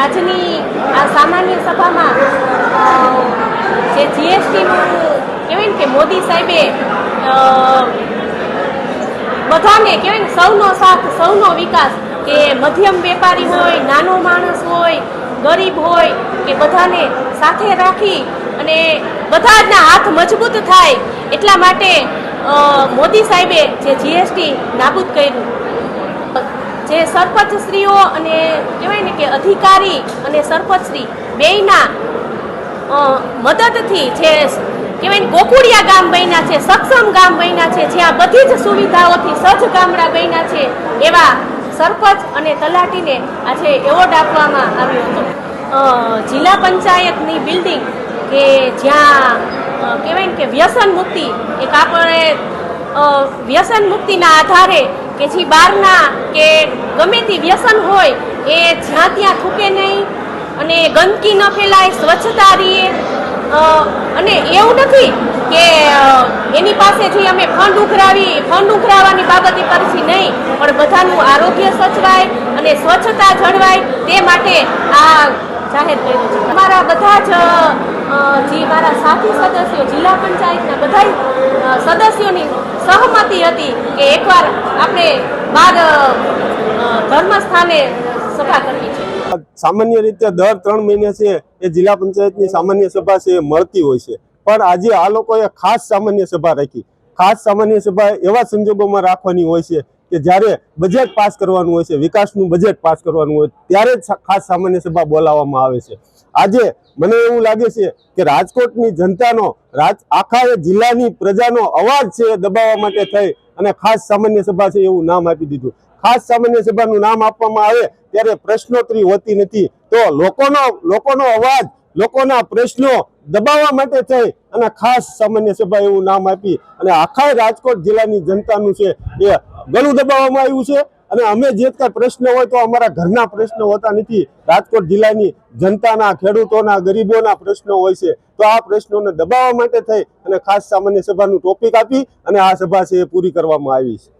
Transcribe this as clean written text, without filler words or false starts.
આજની આ સામાન્ય સભામાં જે જીએસટીનું કહેવાય ને કે મોદી સાહેબે બધાને કહેવાય ને સૌનો સાથ સૌનો વિકાસ, કે મધ્યમ વેપારી હોય, નાનો માણસ હોય, ગરીબ હોય, કે બધાને સાથે રાખી અને બધાના હાથ મજબૂત થાય એટલા માટે મોદી સાહેબે જે જીએસટી નાબૂદ કર્યું. જે સરપંચશ્રીઓ અને કહેવાય ને કે અધિકારી અને સરપંચશ્રી બેયના મદદથી જે કહેવાય ને ગોકુળિયા ગામ બન્યા છે, સક્ષમ ગામ બન્યા છે, જ્યાં બધી જ સુવિધાઓથી સજ્જ ગામડા બન્યા છે, એવા સરપંચ અને તલાટીને આજે એવોર્ડ આપવામાં આવ્યો હતો. જિલ્લા પંચાયતની બિલ્ડિંગ કે જ્યાં કહેવાય ને કે વ્યસન મુક્તિ, એક આપણે વ્યસન મુક્તિના આધારે કે જે બહારના કે ગમે તે વ્યસન હોય એ જ્યાં ત્યાં થૂકે નહીં અને ગંદકી ન ફેલાય, સ્વચ્છતા રહીએ. અને એવું નથી કે એની પાસેથી અમે ફંડ ઉઘરાવવાની બાબતે કરશી નહીં, પણ બધાનું આરોગ્ય સચવાય અને સ્વચ્છતા જળવાય તે માટે આ જાહેર કર્યું છે. અમારા બધા જ જે મારા સાથી સદસ્યો, જિલ્લા પંચાયતના બધા સદસ્યોની સહમતિ હતી કે એકવાર આપણે બાર ધર્મસ્થાને સભા કરવી છે. સામાન્ય રીતે દર 3 મહિને છે એ જિલ્લા પંચાયતની સામાન્ય સભા છે એ મળતી હોય છે, પણ આજે આ લોકોએ ખાસ સામાન્ય સભા રાખી. ખાસ સામાન્ય સભા એવા સંજોગોમાં રાખવાની હોય છે કે જ્યારે બજેટ પાસ કરવાનું હોય છે, વિકાસનું બજેટ પાસ કરવાનું હોય ત્યારે જ ખાસ સામાન્ય સભા બોલાવવામાં આવે છે. આજે મને એવું લાગે છે કે રાજકોટની જનતાનો, આખા જિલ્લાની પ્રજાનો અવાજ છે એ દબાવવા માટે થઈ અને ખાસ સામાન્ય સભા છે એવું નામ આપી દીધું. ખાસ સામાન્ય સભાનું નામ આપવામાં આવે ત્યારે પ્રશ્નોત્તરી હોતી નથી, તો લોકોનો અવાજ, લોકોના પ્રશ્નો દબાવવા માટે થઈ અને ખાસ સામાન્ય સભા એવું નામ આપી અને આખા રાજકોટ જિલ્લાની જનતાનું છે એ ગળું દબાવવામાં આવ્યું છે. અને અમે જે કાંઈ પ્રશ્ન હોય તો અમારા ઘરના પ્રશ્નો હોતા નથી, રાજકોટ જિલ્લાની જનતાના, ખેડૂતોના, ગરીબોના પ્રશ્નો હોય છે. તો આ પ્રશ્નોને દબાવવા માટે થઈ અને ખાસ સામાન્ય સભાનું ટોપિક આપી અને આ સભા છે એ પૂરી કરવામાં આવી છે.